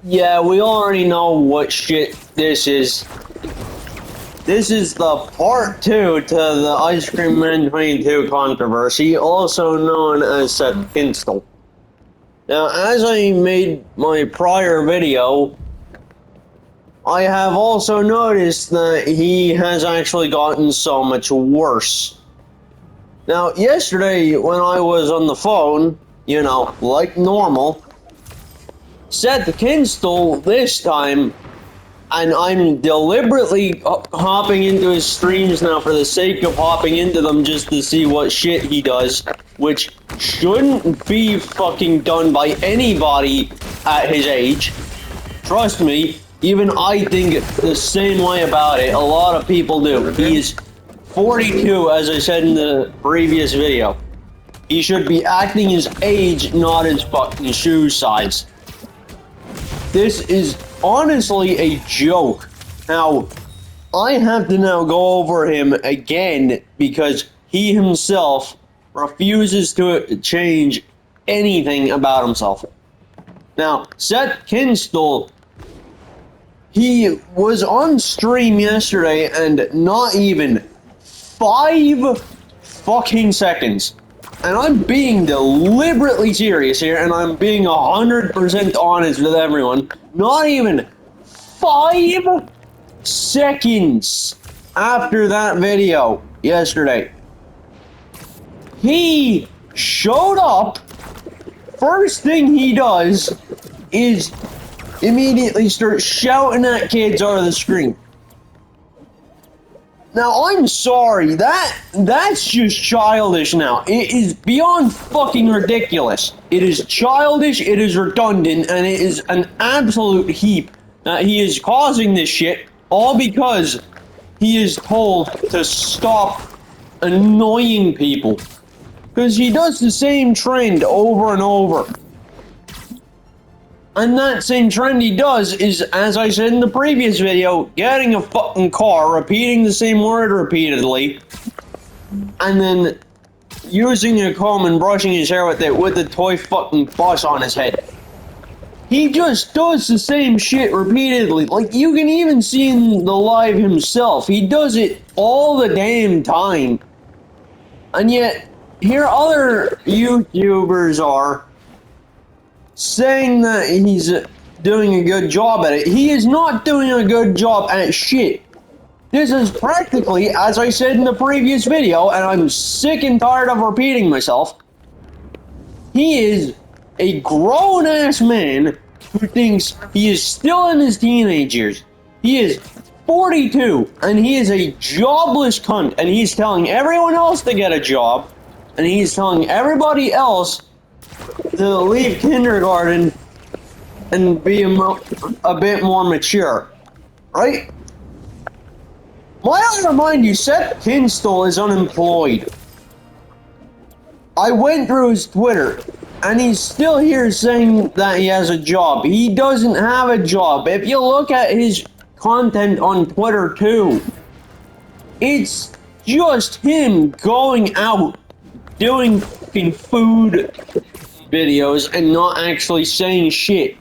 Yeah, we already know what shit this is. This is the part 2 to the Ice Cream Man 22 controversy, also known as Seth Kinstle. Now, as I made my prior video, I have also noticed that he has actually gotten so much worse. Now, yesterday when I was on the phone, you know, like normal, Seth Kinstle this time, and I'm deliberately hopping into his streams now for the sake of hopping into them just to see what shit he does, which shouldn't be fucking done by anybody at his age. Trust me, even I think the same way about it. A lot of people do. He is 42, as I said in the previous video. He should be acting his age, not his fucking shoe size. This is honestly a joke. Now, I have to now go over him again because he himself refuses to change anything about himself. Now, Seth Kinstle, he was on stream yesterday and not even 5 fucking seconds. And I'm being deliberately serious here, and I'm being 100% honest with everyone. Not even 5 seconds after that video yesterday, he showed up. First thing he does is immediately start shouting at kids out of the screen. Now, I'm sorry, that's just childish now. It is beyond fucking ridiculous. It is childish, it is redundant, and it is an absolute heap that he is causing this shit, all because he is told to stop annoying people. Because he does the same trend over and over. And that same trend he does is, as I said in the previous video, getting a fucking car, repeating the same word repeatedly, and then using a comb and brushing his hair with it with the toy fucking bus on his head. He just does the same shit repeatedly. Like, you can even see in the live himself. He does it all the damn time. And yet, here other YouTubers are saying that he's doing a good job at it. He is not doing a good job at shit. This is practically, as I said in the previous video, and I'm sick and tired of repeating myself, he is a grown-ass man who thinks he is still in his teenage years. He is 42, and he is a jobless cunt, and he's telling everyone else to get a job, and he's telling everybody else to leave kindergarten and be a bit more mature, right? Why don't I remind you, Seth Kinstle is unemployed. I went through his Twitter, and he's still here saying that he has a job. He doesn't have a job. If you look at his content on Twitter too, it's just him going out, doing fucking food videos and not actually saying shit.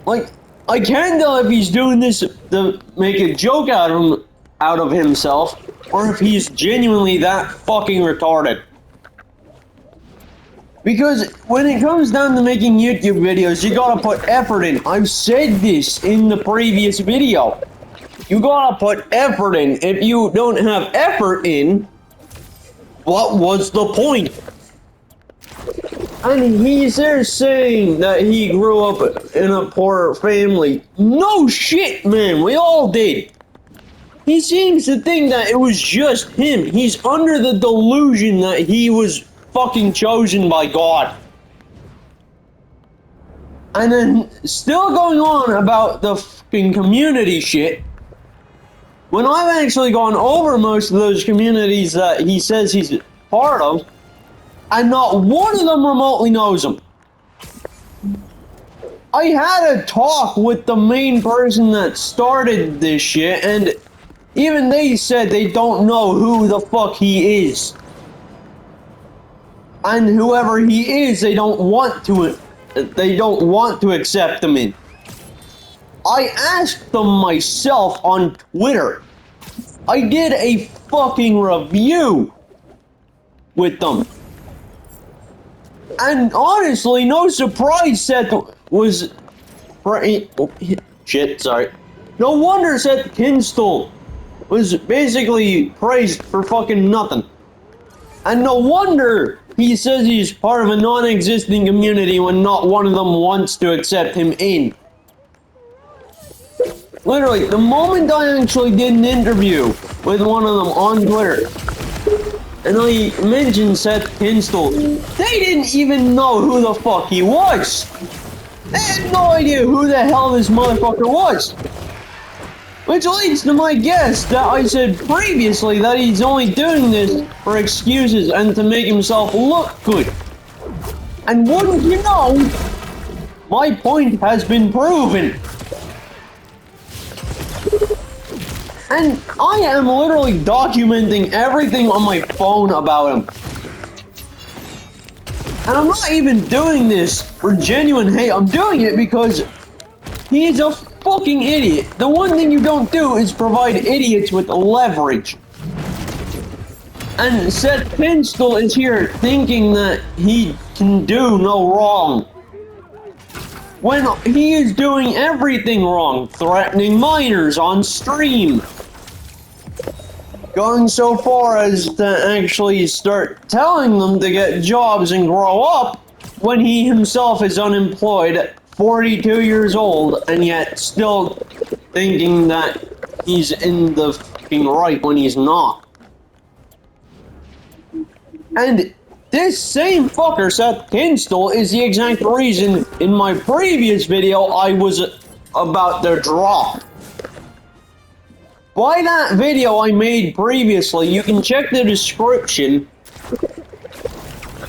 Like, I can't tell if he's doing this to make a joke out of himself, or if he's genuinely that fucking retarded. Because when it comes down to making YouTube videos, you gotta put effort in. I've said this in the previous video. You gotta put effort in. If you don't have effort in, what was the point? And he's there saying that he grew up in a poor family. No shit, man, we all did. He seems to think that it was just him. He's under the delusion that he was fucking chosen by God. And then still going on about the fucking community shit, when I've actually gone over most of those communities that he says he's part of, and not one of them remotely knows him. I had a talk with the main person that started this shit, and even they said they don't know who the fuck he is. And whoever he is, they don't want to accept him in. I asked them myself on Twitter. I did a fucking review with them. And honestly, no surprise Seth was... Shit, sorry. No wonder Seth Kinstle was basically praised for fucking nothing. And no wonder he says he's part of a non-existing community when not one of them wants to accept him in. Literally, the moment I actually did an interview with one of them on Twitter, and I mentioned Seth Kinstle, they didn't even know who the fuck he was. They had no idea who the hell this motherfucker was. Which leads to my guess that I said previously that he's only doing this for excuses and to make himself look good. And wouldn't you know, my point has been proven. And I am literally documenting everything on my phone about him. And I'm not even doing this for genuine hate. I'm doing it because he's a fucking idiot. The one thing you don't do is provide idiots with leverage. And Seth Kinstle is here thinking that he can do no wrong, when he is doing everything wrong. Threatening minors on stream. Going so far as to actually start telling them to get jobs and grow up when he himself is unemployed at 42 years old and yet still thinking that he's in the fucking right when he's not. And this same fucker, Seth Kinstle, is the exact reason in my previous video I was about to drop. By that video I made previously, you can check the description.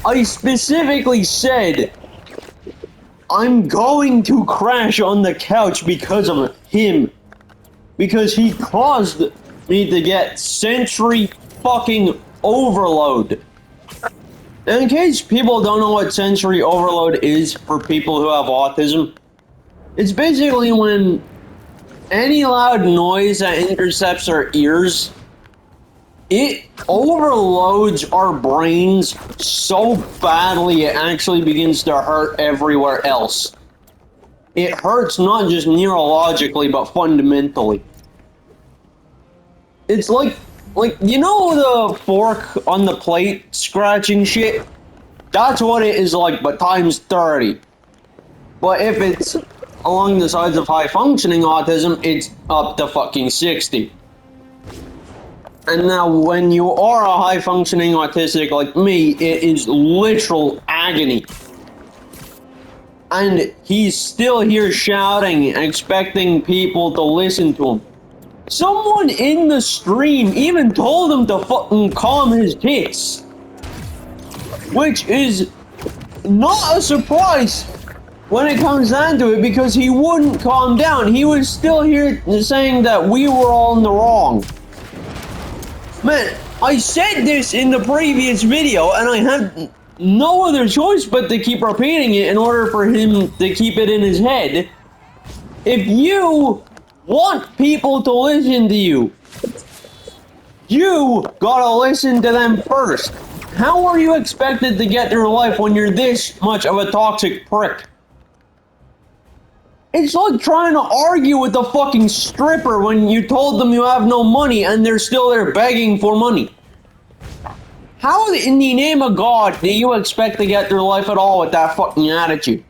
I specifically said, I'm going to crash on the couch because of him. Because he caused me to get sensory fucking overload. In case people don't know what sensory overload is for people who have autism, it's basically when any loud noise that intercepts our ears, it overloads our brains so badly it actually begins to hurt everywhere else. It hurts not just neurologically, but fundamentally. It's like, you know the fork on the plate scratching shit? That's what it is like, but times 30. But if it's along the sides of high-functioning autism, it's up to fucking 60. And now, when you are a high-functioning autistic like me, it is literal agony. And he's still here shouting, expecting people to listen to him. Someone in the stream even told him to fucking calm his tits. Which is not a surprise when it comes down to it, because he wouldn't calm down. He was still here saying that we were all in the wrong. Man, I said this in the previous video, and I had no other choice but to keep repeating it in order for him to keep it in his head. If you want people to listen to you, you gotta listen to them first. How are you expected to get through life when you're this much of a toxic prick? It's like trying to argue with a fucking stripper when you told them you have no money and they're still there begging for money. How in the name of God do you expect to get through life at all with that fucking attitude?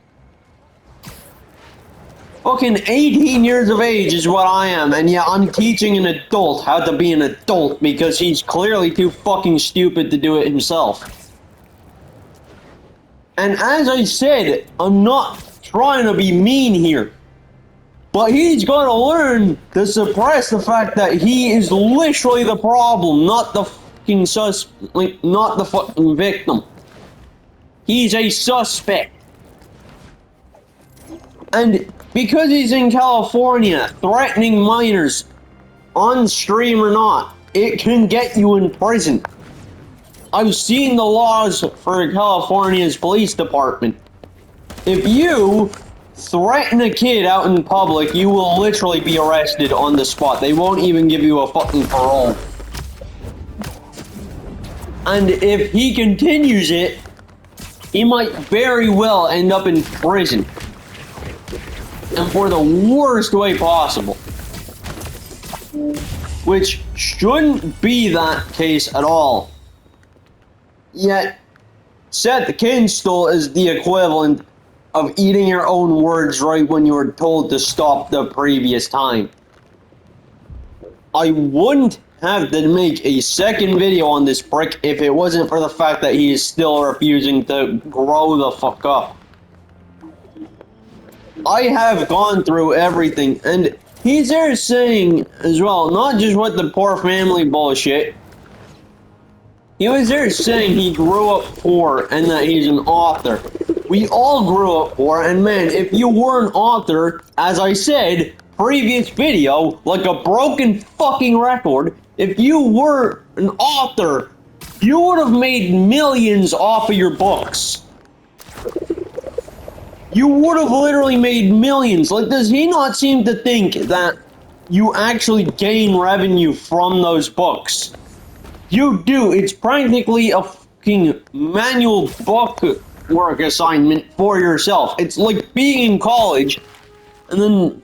Fucking 18 years of age is what I am, and yeah, I'm teaching an adult how to be an adult because he's clearly too fucking stupid to do it himself. And as I said, I'm not trying to be mean here, but he's got to learn to suppress the fact that he is literally the problem, not the fucking not the fucking victim. He's a suspect. And because he's in California, threatening minors, on stream or not, it can get you in prison. I've seen the laws for California's police department. If you threaten a kid out in public, you will literally be arrested on the spot. They won't even give you a fucking parole. And if he continues it, he might very well end up in prison. And for the worst way possible. Which shouldn't be that case at all. Yet, Seth the kinstle is the equivalent of eating your own words right when you were told to stop the previous time. I wouldn't have to make a second video on this prick if it wasn't for the fact that he is still refusing to grow the fuck up. I have gone through everything, and he's there saying as well, not just with the poor family bullshit. He was there saying he grew up poor and that he's an author. We all grew up poor, and man, if you were an author, as I said, previous video, like a broken fucking record, if you were an author, you would have made millions off of your books. You would have literally made millions. Like, does he not seem to think that you actually gain revenue from those books? You do. It's practically a fucking manual book work assignment for yourself. It's like being in college and then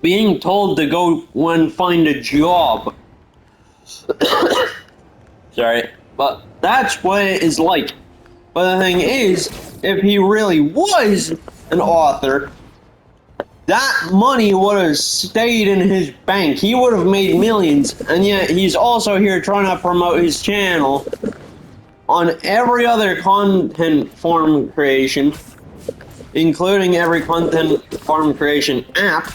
being told to go and find a job. Sorry, but that's what it is like. But the thing is, if he really was an author, that money would have stayed in his bank. He would have made millions, and yet he's also here trying to promote his channel on every other content form creation, including every content form creation app.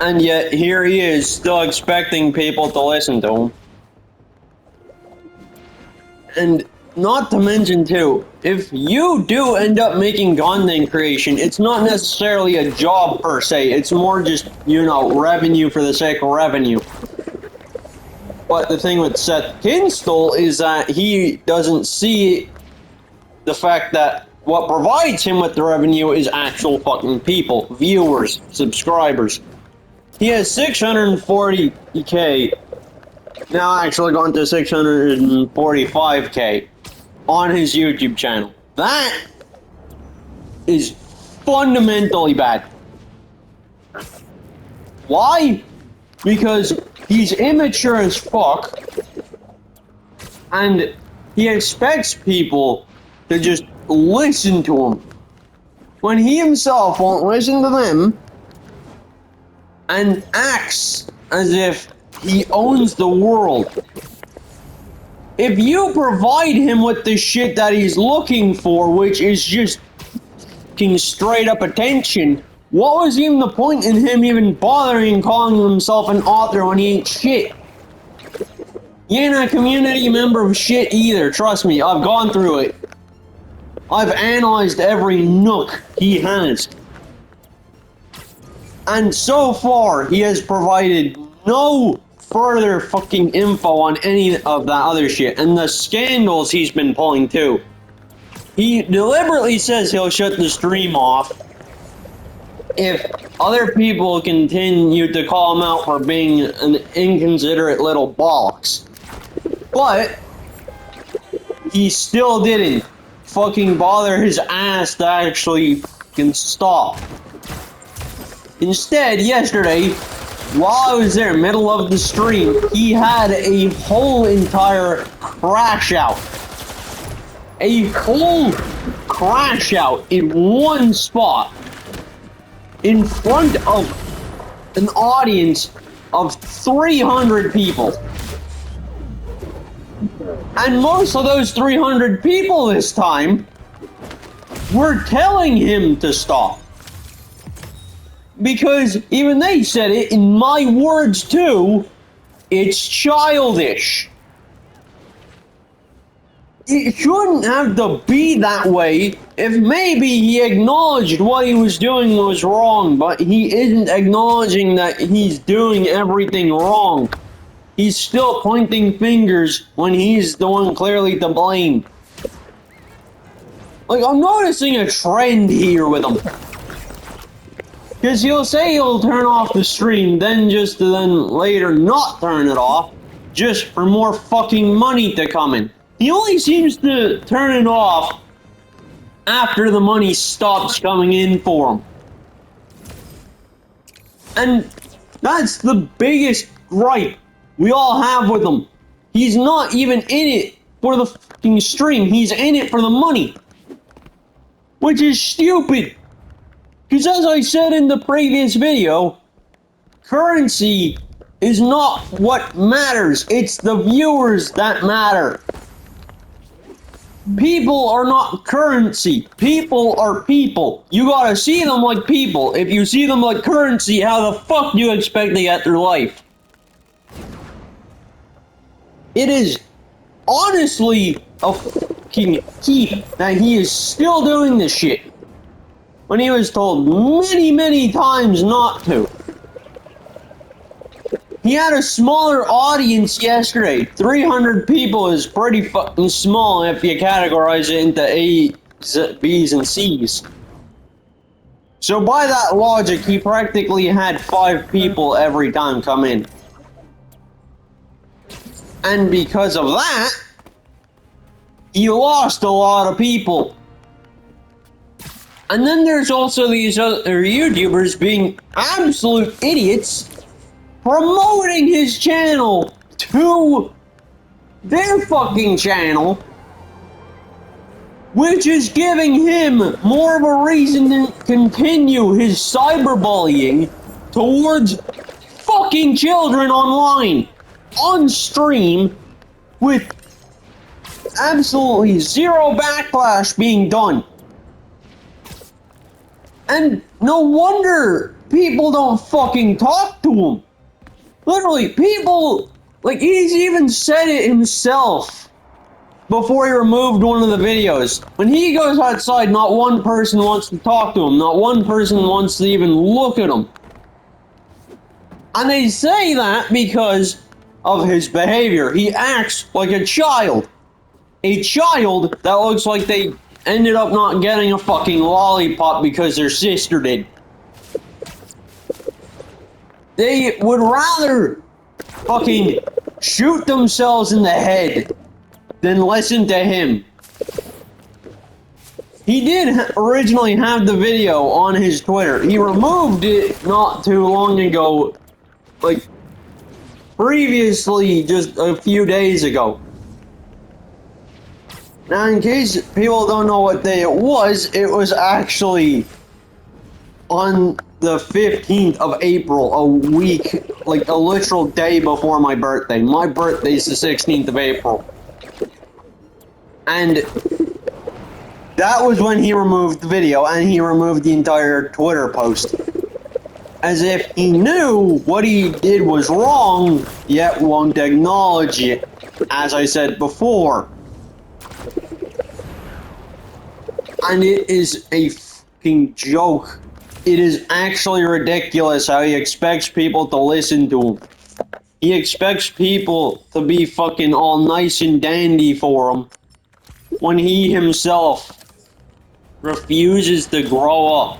And yet here he is, still expecting people to listen to him. And not to mention too, if you do end up making content creation, it's not necessarily a job per se, it's more just, you know, revenue for the sake of revenue. But the thing with Seth Kinstle is that he doesn't see the fact that what provides him with the revenue is actual fucking people, viewers, subscribers. He has 640k, now actually gone to 645k on his YouTube channel. That is fundamentally bad. Why? Because he's immature as fuck, and he expects people to just listen to him when he himself won't listen to them and acts as if he owns the world. If you provide him with the shit that he's looking for, which is just fucking straight up attention, what was even the point in him even bothering calling himself an author when he ain't shit? He ain't a community member of shit either, trust me, I've gone through it. I've analyzed every nook he has. And so far, he has provided no further fucking info on any of that other shit, and the scandals he's been pulling too. He deliberately says he'll shut the stream off if other people continue to call him out for being an inconsiderate little bollocks. But he still didn't fucking bother his ass to actually fucking stop. Instead, yesterday, while I was there, middle of the stream, he had a whole entire crash out. A whole crash out in one spot. In front of an audience of 300 people. And most of those 300 people this time were telling him to stop. Because even they said it in my words too, it's childish. It shouldn't have to be that way if maybe he acknowledged what he was doing was wrong, but he isn't acknowledging that he's doing everything wrong. he's still pointing fingers when he's the one clearly to blame. Like, I'm noticing a trend here with him. Because he'll say he'll turn off the stream, then later not turn it off, just for more fucking money to come in. He only seems to turn it off after the money stops coming in for him. And that's the biggest gripe we all have with him. He's not even in it for the fucking stream, he's in it for the money. Which is stupid. Because as I said in the previous video, currency is not what matters, it's the viewers that matter. People are not currency, people are people. You gotta see them like people. If you see them like currency, how the fuck do you expect to get through life? It is honestly a fucking keep that he is still doing this shit, when he was told many, many times not to. He had a smaller audience yesterday. 300 people is pretty fucking small if you categorize it into A's, B's, and C's. So by that logic, he practically had 5 people every time come in. And because of that, he lost a lot of people. And then there's also these other YouTubers being absolute idiots, promoting his channel to their fucking channel, which is giving him more of a reason to continue his cyberbullying towards fucking children online, on stream, with absolutely zero backlash being done. And no wonder people don't fucking talk to him. Literally, people, like, he's even said it himself before he removed one of the videos. When he goes outside, not one person wants to talk to him. Not one person wants to even look at him. And they say that because of his behavior. He acts like a child. A child that looks like they ended up not getting a fucking lollipop because their sister did. They would rather fucking shoot themselves in the head than listen to him. He did originally have the video on his Twitter. He removed it not too long ago, like previously, just a few days ago. Now, in case people don't know what day it was actually on the 15th of April, a week, like a literal day before my birthday. My birthday is the 16th of April. And that was when he removed the video, and he removed the entire Twitter post. As if he knew what he did was wrong, yet won't acknowledge it, as I said before. And it is a fucking joke. It is actually ridiculous how he expects people to listen to him. He expects people to be fucking all nice and dandy for him, when he himself refuses to grow up.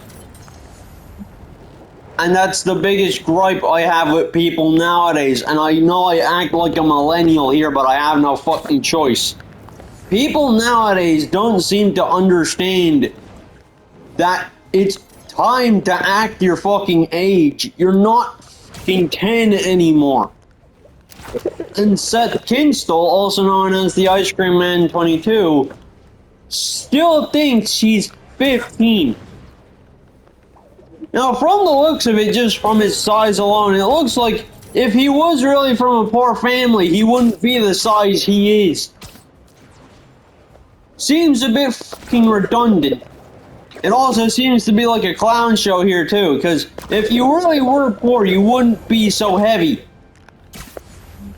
And that's the biggest gripe I have with people nowadays. And I know I act like a millennial here, but I have no fucking choice. People nowadays don't seem to understand that it's time to act your fucking age. You're not fucking 10 anymore. And Seth Kinstle, also known as the Ice Cream Man 22, still thinks he's 15. Now, from the looks of it, just from his size alone, it looks like if he was really from a poor family, he wouldn't be the size he is. Seems a bit fucking redundant. It also seems to be like a clown show here too, because if you really were poor, you wouldn't be so heavy.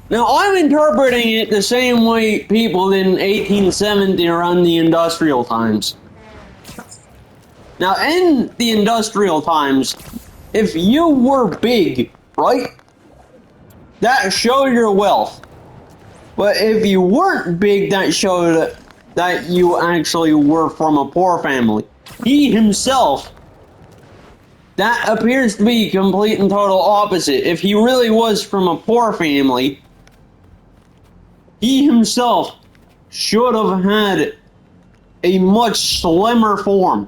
Now, I'm interpreting it the same way people did in 1870 around the industrial times. Now, in the industrial times, if you were big, right? that showed your wealth. But if you weren't big, that showed that you actually were from a poor family. He himself, that appears to be complete and total opposite. If he really was from a poor family, he himself should have had a much slimmer form.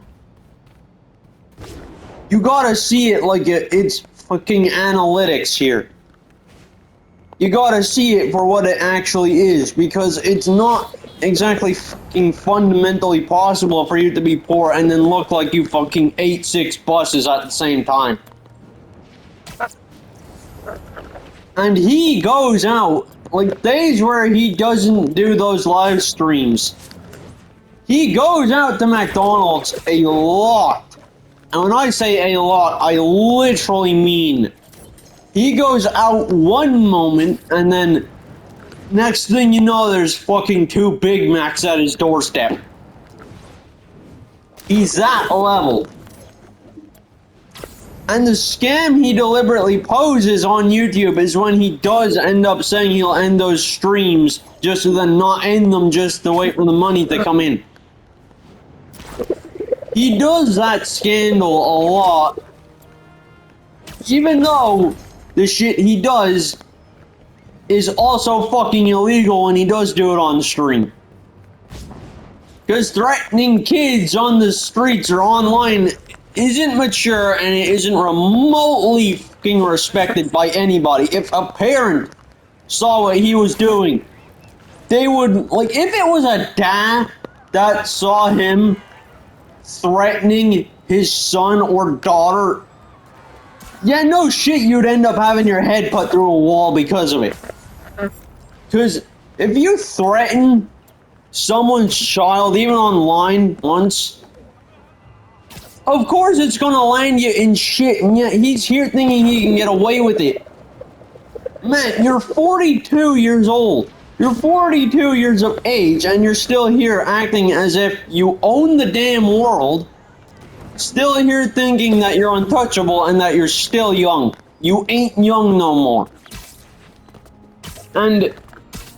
You gotta see it like it's fucking analytics here. You gotta see it for what it actually is, because it's not exactly fucking fundamentally possible for you to be poor and then look like you fucking ate 6 buses at the same time. And he goes out, like days where he doesn't do those live streams. He goes out to McDonald's a lot. And when I say a lot, I literally mean he goes out one moment, and then next thing you know, there's fucking 2 Big Macs at his doorstep. He's that level. And the scam he deliberately poses on YouTube is when he does end up saying he'll end those streams just to then not end them just to wait for the money to come in. He does that scandal a lot, even though the shit he does is also fucking illegal when he does do it on the stream. Because threatening kids on the streets or online isn't mature and it isn't remotely fucking respected by anybody. If a parent saw what he was doing, they would, like, if it was a dad that saw him threatening his son or daughter, yeah, no shit, you'd end up having your head put through a wall because of it. Because if you threaten someone's child, even online, once, of course it's gonna land you in shit, and yet he's here thinking he can get away with it. Man, you're 42 years old. You're 42 years of age, and you're still here acting as if you own the damn world. Still here thinking that you're untouchable and that you're still young. You ain't young no more. And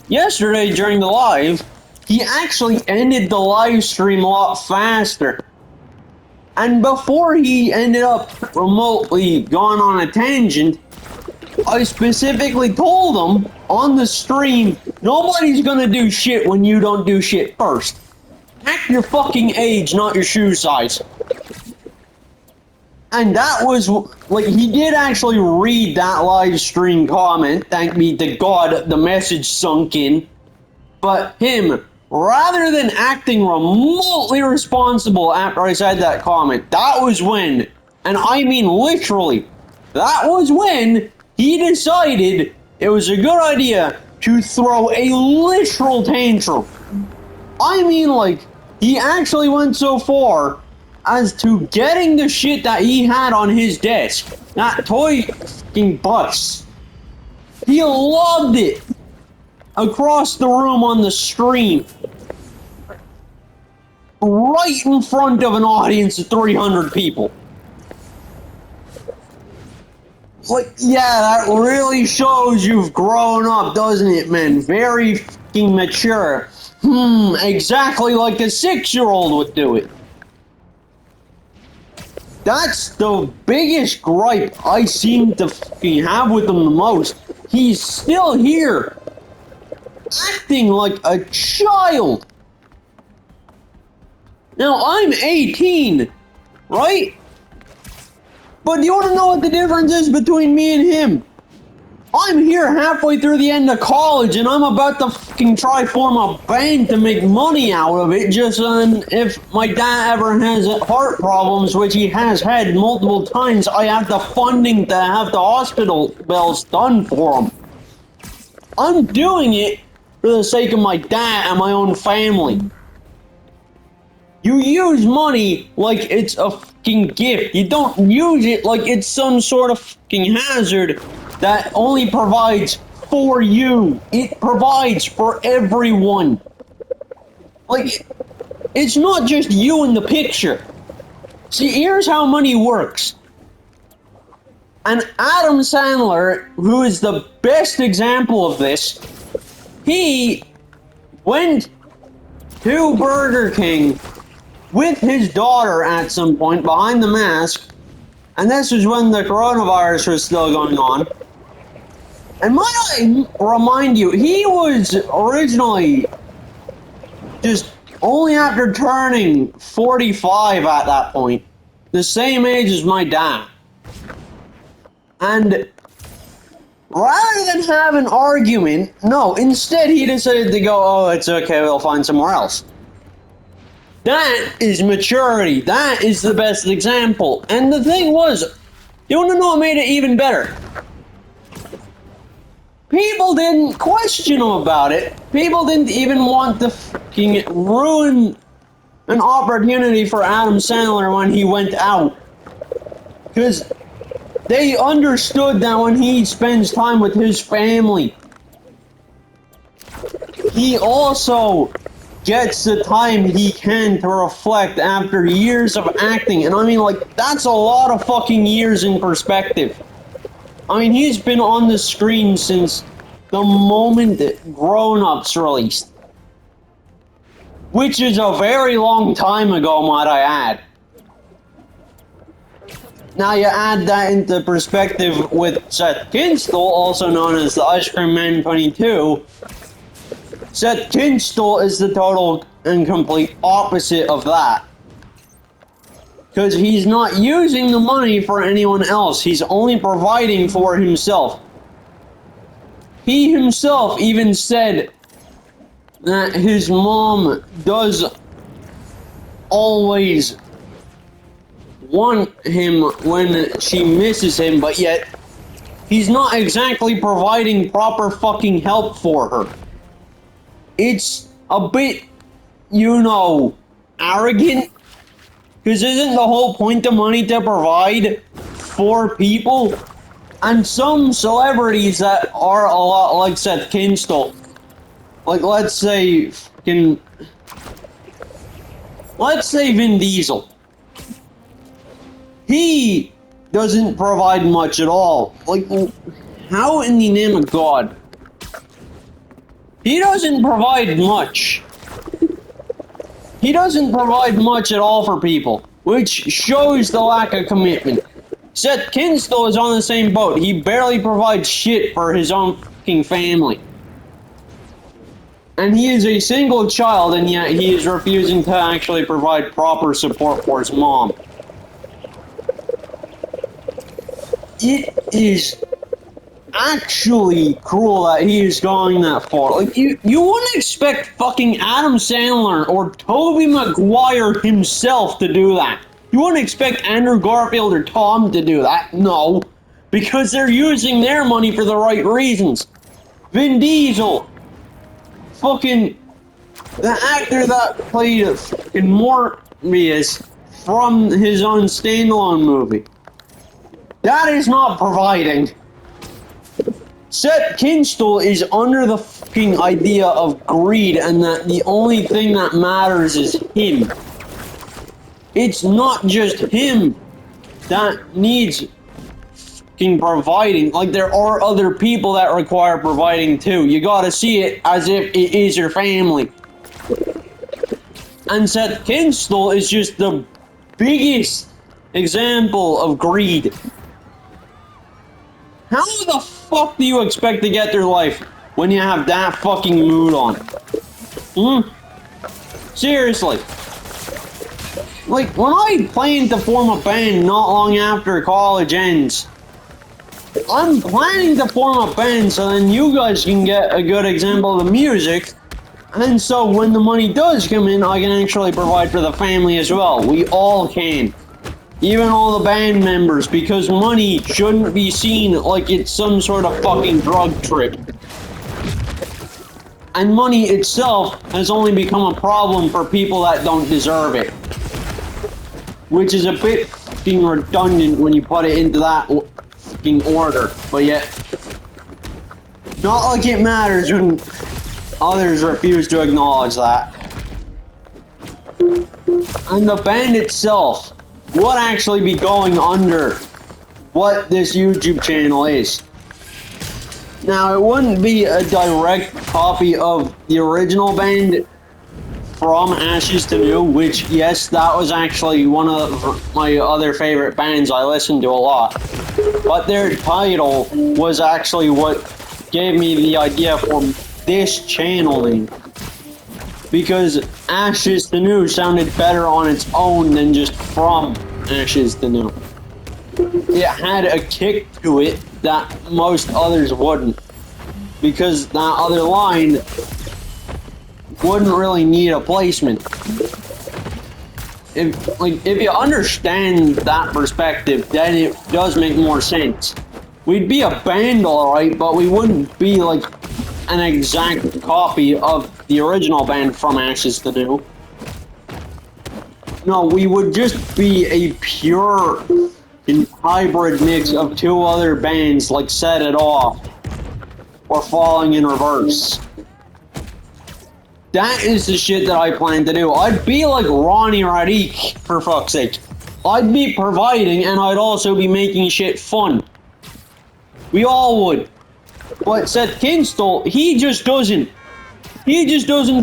yesterday during the live, he actually ended the live stream a lot faster. And before he ended up remotely gone on a tangent, I specifically told him on the stream, nobody's gonna do shit when you don't do shit first. Act your fucking age, not your shoe size. And that was, like, he did actually read that live stream comment, thank be to God, the message sunk in. But him, rather than acting remotely responsible after I said that comment, that was when, and I mean literally, that was when he decided it was a good idea to throw a literal tantrum. I mean, like, he actually went so far as to getting the shit that he had on his desk, that toy fucking bus. He loved it across the room on the stream, right in front of an audience of 300 people. Like, yeah, that really shows you've grown up, doesn't it, man? Very fucking mature. Exactly like a 6-year-old would do it. That's the biggest gripe I seem to fucking have with him the most. He's still here, acting like a child. Now, I'm 18, right? But do you want to know what the difference is between me and him? I'm here halfway through the end of college, and I'm about to fucking try form a band to make money out of it, just if my dad ever has heart problems, which he has had multiple times, I have the funding to have the hospital bills done for him. I'm doing it for the sake of my dad and my own family. You use money like it's a fucking gift. You don't use it like it's some sort of fucking hazard that only provides for you. It provides for everyone. Like, it's not just you in the picture. See, here's how money works. And Adam Sandler, who is the best example of this, he went to Burger King with his daughter at some point behind the mask, and this was when the coronavirus was still going on. And might I remind you, he was originally just only after turning 45 at that point, the same age as my dad. And rather than have an argument, no, instead he decided to go, oh, it's okay, we'll find somewhere else. That is maturity. That is the best example. And the thing was, you want to know what made it even better? People didn't question him about it. People didn't even want to fucking ruin an opportunity for Adam Sandler when he went out. Because they understood that when he spends time with his family, he also gets the time he can to reflect after years of acting. And I mean, like, that's a lot of fucking years in perspective. I mean, he's been on the screen since the moment that Grown Ups released. Which is a very long time ago, might I add. Now you add that into perspective with Seth Kinstle, also known as the Ice Cream Man 22. Seth Kinstle is the total and complete opposite of that. Because he's not using the money for anyone else. He's only providing for himself. He himself even said that his mom does always want him when she misses him, but yet he's not exactly providing proper fucking help for her. It's a bit, you know, arrogant. Because isn't the whole point of money to provide for people? And some celebrities that are a lot like Seth Kinstle, like let's say Vin Diesel. He doesn't provide much at all. Like, how in the name of God? He doesn't provide much. He doesn't provide much at all for people, which shows the lack of commitment. Seth Kinstle is on the same boat. He barely provides shit for his own fucking family. And he is a single child, and yet he is refusing to actually provide proper support for his mom. It is actually cruel that he is going that far. Like, you wouldn't expect fucking Adam Sandler or Tobey Maguire himself to do that. You wouldn't expect Andrew Garfield or Tom to do that. No. Because they're using their money for the right reasons. Vin Diesel. Fucking the actor that played fucking Morbius from his own standalone movie. That is not providing. Seth Kinstle is under the fucking idea of greed and that the only thing that matters is him. It's not just him that needs fucking providing. Like, there are other people that require providing too. You gotta see it as if it is your family. And Seth Kinstle is just the biggest example of greed. How the fuck do you expect to get through life when you have that fucking mood on? Seriously. Like, when I plan to form a band not long after college ends, I'm planning to form a band so then you guys can get a good example of the music, and so when the money does come in, I can actually provide for the family as well. We all can. Even all the band members, because money shouldn't be seen like it's some sort of fucking drug trip. And money itself has only become a problem for people that don't deserve it. Which is a bit fucking redundant when you put it into that fucking order. But yet, not like it matters when others refuse to acknowledge that. And the band itself would actually be going under what this YouTube channel is. Now, it wouldn't be a direct copy of the original band From Ashes to New, which, yes, that was actually one of my other favorite bands I listened to a lot. But their title was actually what gave me the idea for this channeling. Because Ashes to New sounded better on its own than just From Ashes to New. It had a kick to it that most others wouldn't. Because that other line wouldn't really need a placement. If you understand that perspective, then it does make more sense. We'd be a band, alright, but we wouldn't be like an exact copy of the original band From Ashes to New. No, we would just be a pure hybrid mix of two other bands like Set It Off or Falling in Reverse. That is the shit that I plan to do. I'd be like Ronnie Radke, for fuck's sake. I'd be providing, and I'd also be making shit fun. We all would. But Seth Kinstle, he just doesn't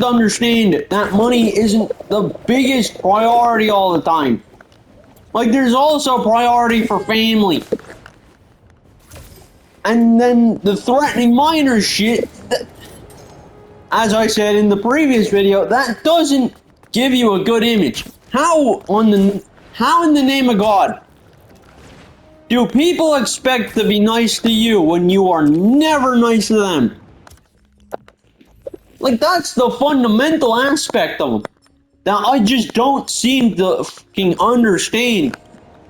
understand that money isn't the biggest priority all the time. Like, there's also priority for family. And then the threatening minors shit, as I said in the previous video, that doesn't give you a good image. How in the name of God do people expect to be nice to you when you are never nice to them? Like, that's the fundamental aspect of him that I just don't seem to fucking understand.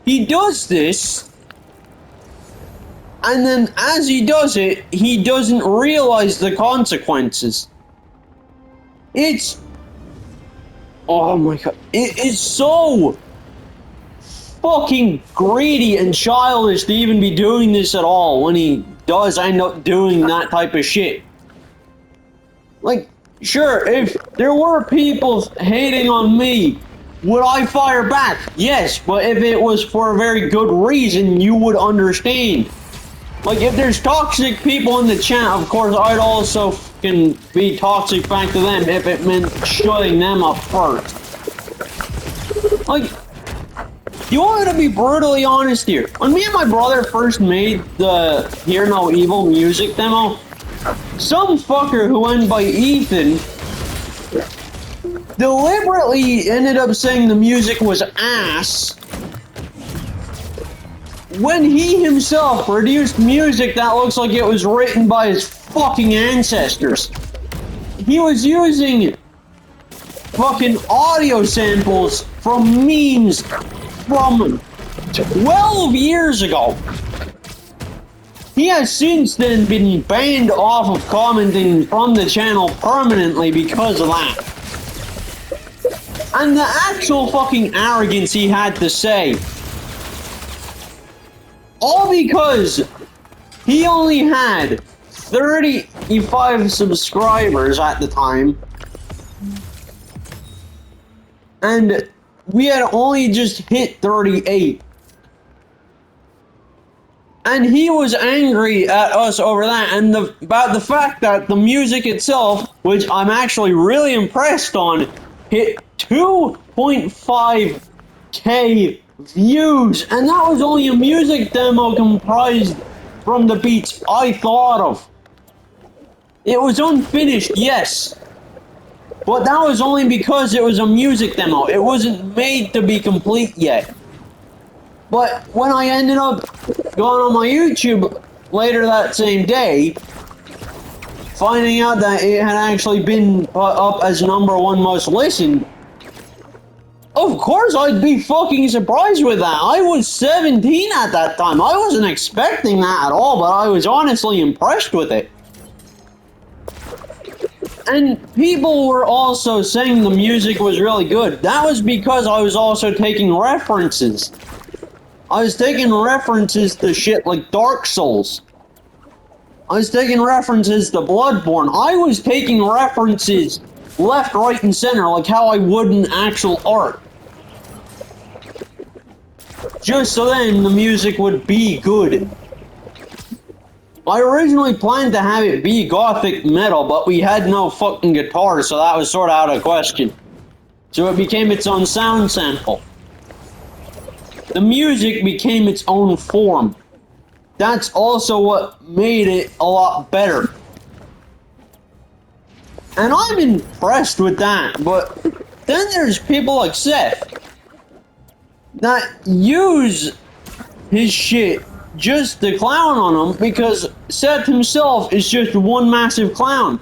He does this, and then as he does it, he doesn't realize the consequences. It's... oh my god. It is so fucking greedy and childish to even be doing this at all when he does end up doing that type of shit. Like, sure, if there were people hating on me, would I fire back? Yes, but if it was for a very good reason, you would understand. Like, if there's toxic people in the chat, of course, I'd also fucking be toxic back to them if it meant shutting them up first. Like, you want me to be brutally honest here? When me and my brother first made the Hear No Evil music demo, some fucker who went by Ethan deliberately ended up saying the music was ass when he himself produced music that looks like it was written by his fucking ancestors. He was using fucking audio samples from memes from 12 years ago. He has since then been banned off of commenting from the channel permanently because of that. And the actual fucking arrogance he had to say. All because he only had 35 subscribers at the time. And we had only just hit 38. And he was angry at us over that, and about the fact that the music itself, which I'm actually really impressed on, hit 2.5k views, and that was only a music demo comprised from the beats I thought of. It was unfinished, yes, but that was only because it was a music demo. It wasn't made to be complete yet. But when I ended up going on my YouTube later that same day, finding out that it had actually been put up as #1 most listened, of course I'd be fucking surprised with that. I was 17 at that time. I wasn't expecting that at all, but I was honestly impressed with it. And people were also saying the music was really good. That was because I was also taking references. I was taking references to shit like Dark Souls. I was taking references to Bloodborne. I was taking references left, right, and center, like how I would in actual art. just so then the music would be good. I originally planned to have it be gothic metal, but we had no fucking guitar, so that was sort of out of question. So it became its own sound sample. The music became its own form. That's also what made it a lot better. And I'm impressed with that, but then there's people like Seth that use his shit just to clown on him because Seth himself is just one massive clown.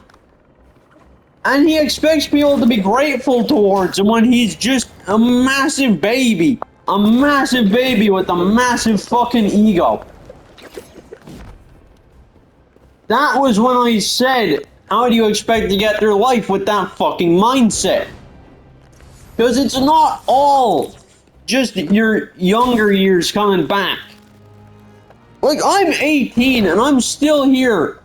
And he expects people to be grateful towards him when he's just a massive baby. A massive baby with a massive fucking ego. That was when I said, how do you expect to get through life with that fucking mindset? Because it's not all just your younger years coming back. Like, I'm 18 and I'm still here.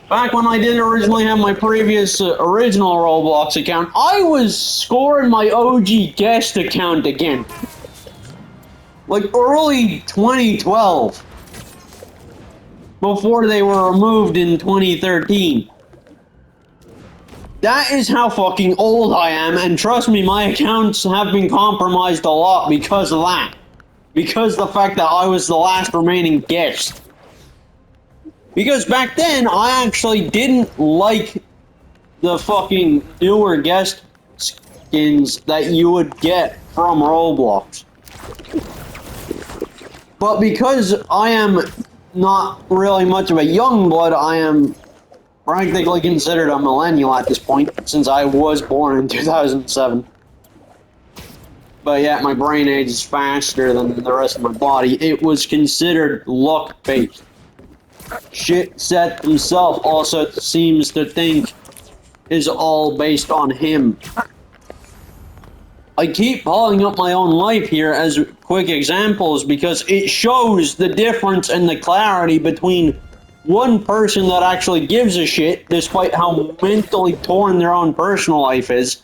Back when I didn't originally have my previous original Roblox account, I was scoring my OG guest account again. Like early 2012. Before they were removed in 2013. That is how fucking old I am, and trust me, my accounts have been compromised a lot because of that. Because of the fact that I was the last remaining guest. Because back then, I actually didn't like the fucking newer guest skins that you would get from Roblox. But because I am not really much of a young blood, I am practically considered a millennial at this point, since I was born in 2007. But yet my brain ages faster than the rest of my body. It was considered luck-based. Shit Seth himself also seems to think is all based on him. I keep pulling up my own life here as quick examples because it shows the difference and the clarity between one person that actually gives a shit despite how mentally torn their own personal life is,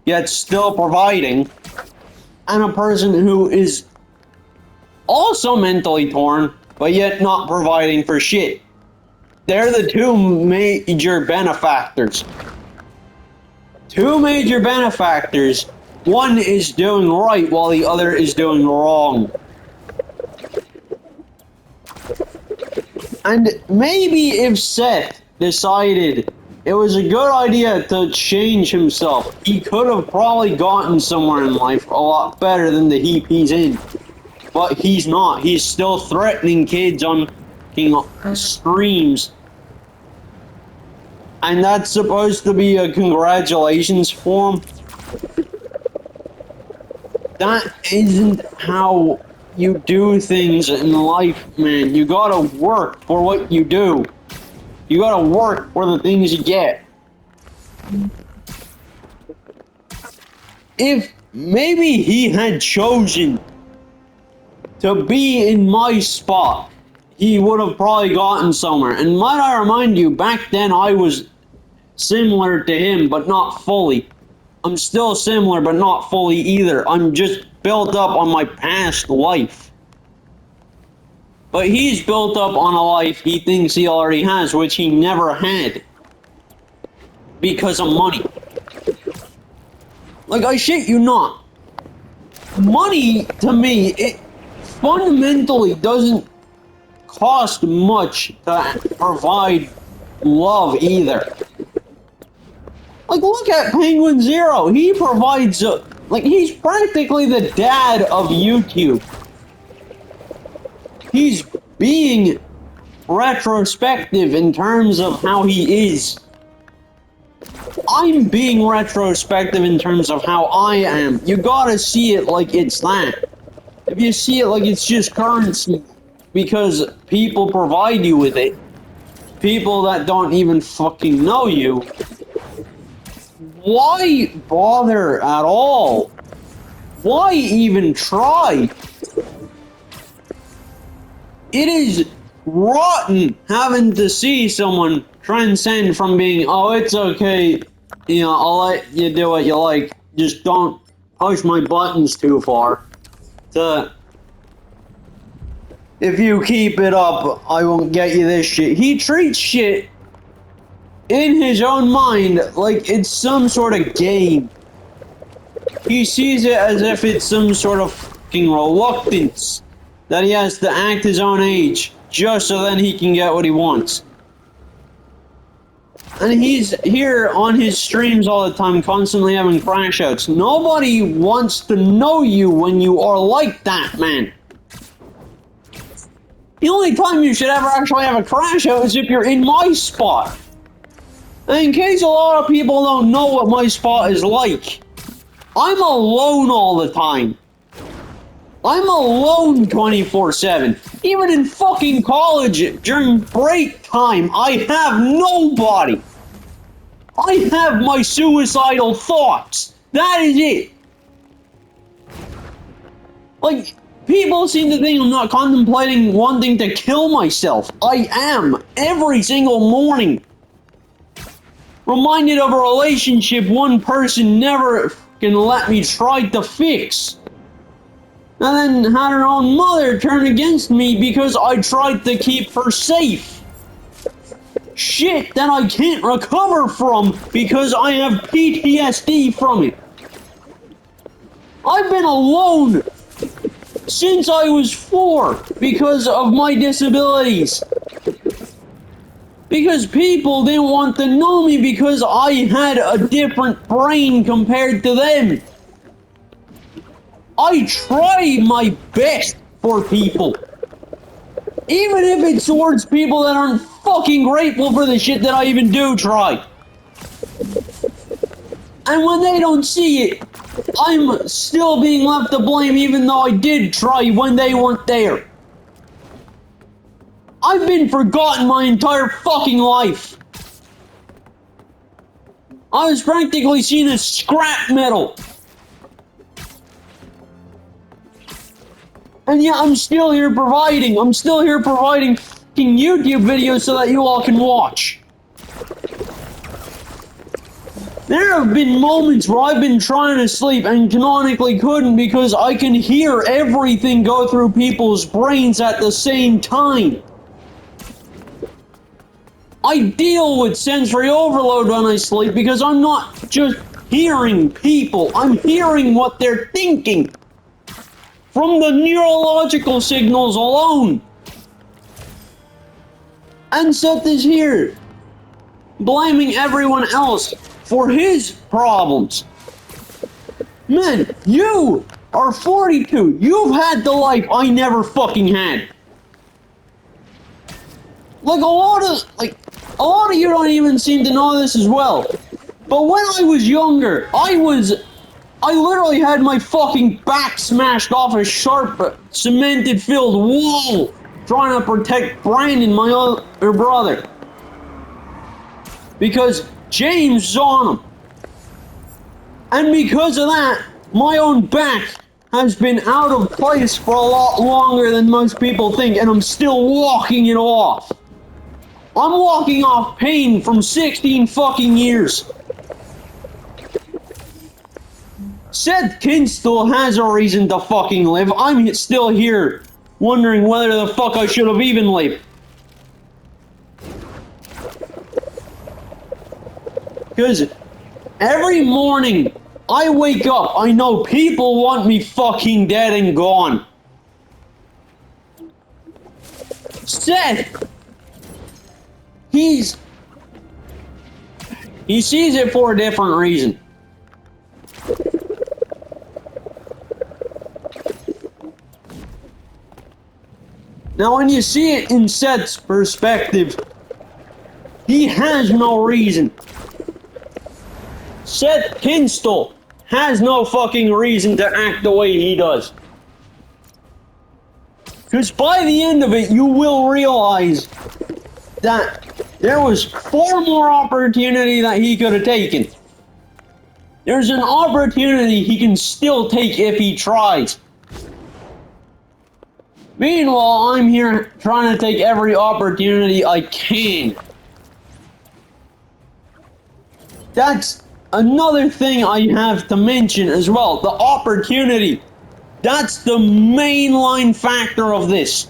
yet still providing, and a person who is also mentally torn, but yet not providing for shit. They're the two major benefactors. Two major benefactors. One is doing right while the other is doing wrong. And maybe if Seth decided it was a good idea to change himself, he could have probably gotten somewhere in life a lot better than the heap he's in. But he's not. He's still threatening kids on streams. And that's supposed to be a congratulations for him. That isn't how you do things in life, man. You gotta work for what you do. You gotta work for the things you get. If maybe he had chosen to be in my spot, he would have probably gotten somewhere. And might I remind you, back then I was similar to him, but not fully. I'm still similar, but not fully either. I'm just built up on my past life. But he's built up on a life he thinks he already has, which he never had. Because of money. Like, I shit you not. Money, to me, it fundamentally doesn't cost much to provide love either. Like, look at Penguin Zero. He provides, like, he's practically the dad of YouTube. He's being retrospective in terms of how he is. I'm being retrospective in terms of how I am. You gotta see it like it's that. If you see it like it's just currency, because people provide you with it, people that don't even fucking know you, why bother at all? Why even try? It is rotten having to see someone transcend from being, oh, it's okay, you know, I'll let you do what you like, just don't push my buttons too far, to If you keep it up, I won't get you this shit. He treats shit in his own mind like it's some sort of game. He sees it as if it's some sort of fucking reluctance that he has to act his own age just so then he can get what he wants. And he's here on his streams all the time, constantly having crash outs. Nobody wants to know you when you are like that, man. The only time you should ever actually have a crash out is if you're in my spot. And in case a lot of people don't know what my spot is like, I'm alone all the time. I'm alone 24/7. Even in fucking college, during break time, I have nobody. I have my suicidal thoughts. That is it. Like, people seem to think I'm not contemplating wanting to kill myself. I am, every single morning. Reminded of a relationship one person never can let me try to fix. And then had her own mother turn against me because I tried to keep her safe. Shit that I can't recover from because I have PTSD from it. I've been alone since I was 4 because of my disabilities. Because people didn't want to know me because I had a different brain compared to them. I try my best for people. Even if it's towards people that aren't fucking grateful for the shit that I even do try. And when they don't see it, I'm still being left to blame even though I did try when they weren't there. I've been forgotten my entire fucking life. I was practically seen as scrap metal. And yet I'm still here providing. I'm still here providing fucking YouTube videos so that you all can watch. There have been moments where I've been trying to sleep and canonically couldn't because I can hear everything go through people's brains at the same time. I deal with sensory overload when I sleep because I'm not just hearing people, I'm hearing what they're thinking from the neurological signals alone. And Seth is here, blaming everyone else for his problems. Man, you are 42. You've had the life I never fucking had. Like a lot of you don't even seem to know this as well. But when I was younger, I literally had my fucking back smashed off a sharp, cemented-filled wall trying to protect Brandon, my other brother. Because James is on him. And because of that, my own back has been out of place for a lot longer than most people think, and I'm still walking it off. I'm walking off pain from 16 fucking years. Seth Kinstle has a reason to fucking live. I'm still here, wondering whether the fuck I should have even lived. Because every morning I wake up, I know people want me fucking dead and gone. Seth, he sees it for a different reason. Now, when you see it in Seth's perspective, he has no reason. Seth Kinstle has no fucking reason to act the way he does. Because by the end of it, you will realize that there was far more opportunity that he could have taken. There's an opportunity he can still take if he tries. Meanwhile, I'm here trying to take every opportunity I can. That's another thing I have to mention as well. The opportunity. That's the mainline factor of this.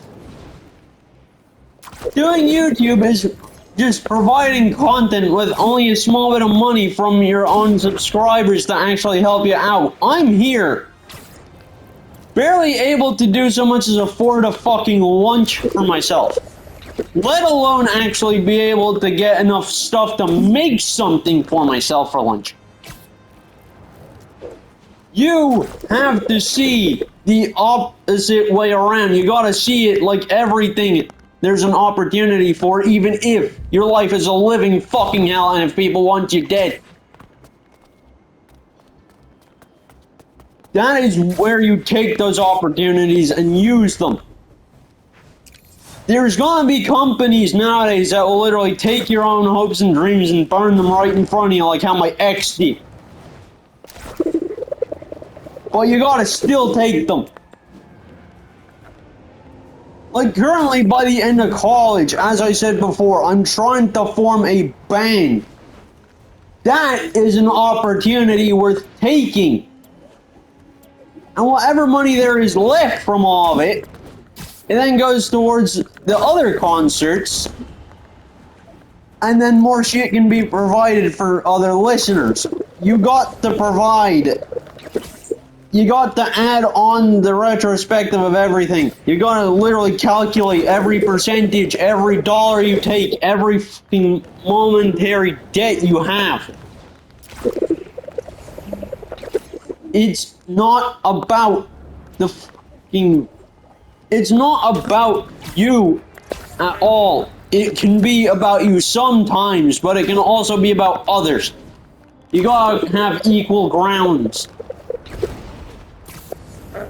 Doing YouTube is just providing content with only a small bit of money from your own subscribers to actually help you out. I'm here, barely able to do so much as afford a fucking lunch for myself, let alone actually be able to get enough stuff to make something for myself for lunch. You have to see the opposite way around. You gotta see it like everything there's an opportunity for, even if your life is a living fucking hell and if people want you dead. That is where you take those opportunities and use them. There's gonna be companies nowadays that will literally take your own hopes and dreams and burn them right in front of you, like how my ex did. But you gotta still take them. Like currently, by the end of college, as I said before, I'm trying to form a band. That is an opportunity worth taking. And whatever money there is left from all of it, it then goes towards the other concerts. And then more shit can be provided for other listeners. You got to provide. You got to add on the retrospective of everything. You got to literally calculate every percentage, every dollar you take, every fucking momentary debt you have. It's not about the fucking... It's not about you at all. It can be about you sometimes, but it can also be about others. You gotta have equal grounds.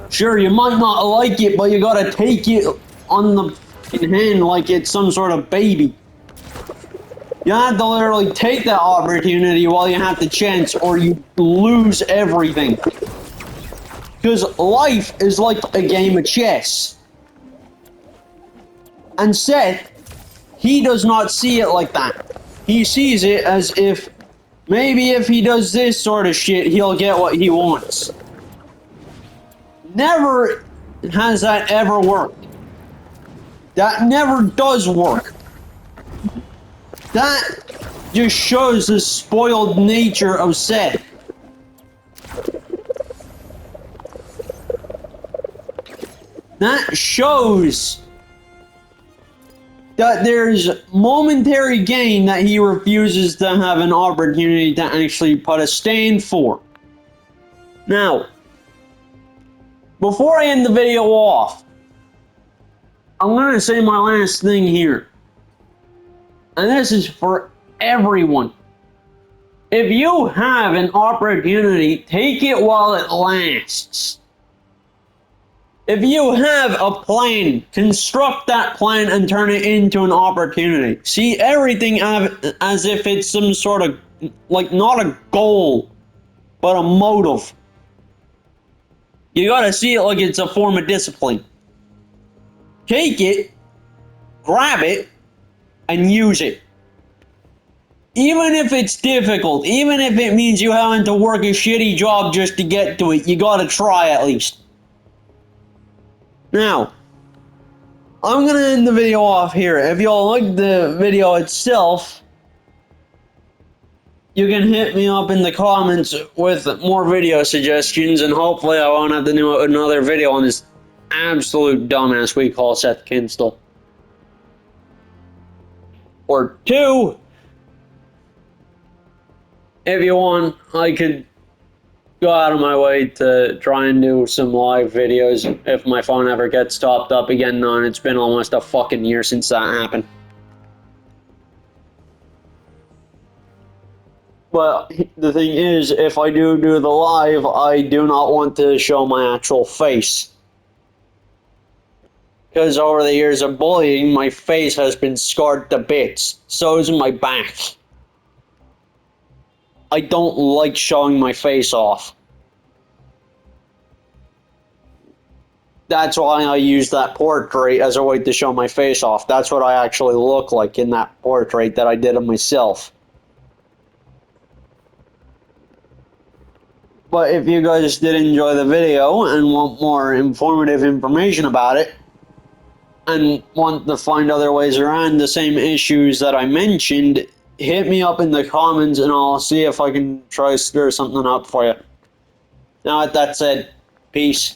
Sure, you might not like it, but you gotta take it on the fucking hand like it's some sort of baby. You have to literally take that opportunity while you have the chance, or you lose everything. Because life is like a game of chess. And Seth, he does not see it like that. He sees it as if maybe if he does this sort of shit, he'll get what he wants. Never has that ever worked. That never does work. That just shows the spoiled nature of Seth. That shows that there's momentary gain that he refuses to have an opportunity to actually put a stand for. Now, before I end the video off, I'm going to say my last thing here. And this is for everyone. If you have an opportunity, take it while it lasts. If you have a plan, construct that plan and turn it into an opportunity. See everything as if it's some sort of, like, not a goal, but a motive. You gotta see it like it's a form of discipline. Take it, grab it, and use it. Even if it's difficult, even if it means you having to work a shitty job just to get to it, you gotta try at least. Now, I'm gonna end the video off here. If y'all like the video itself, you can hit me up in the comments with more video suggestions, and hopefully I won't have to do another video on this absolute dumbass we call Seth Kinstle. Or two, if you want, I could go out of my way to try and do some live videos if my phone ever gets topped up again. No, it's been almost a fucking year since that happened. But the thing is, if I do the live, I do not want to show my actual face. Because over the years of bullying, my face has been scarred to bits. So is my back. I don't like showing my face off. That's why I use that portrait as a way to show my face off. That's what I actually look like in that portrait that I did of myself. But if you guys did enjoy the video and want more informative information about it, and want to find other ways around the same issues that I mentioned, hit me up in the comments and I'll see if I can try to stir something up for you. Now, with that said, peace.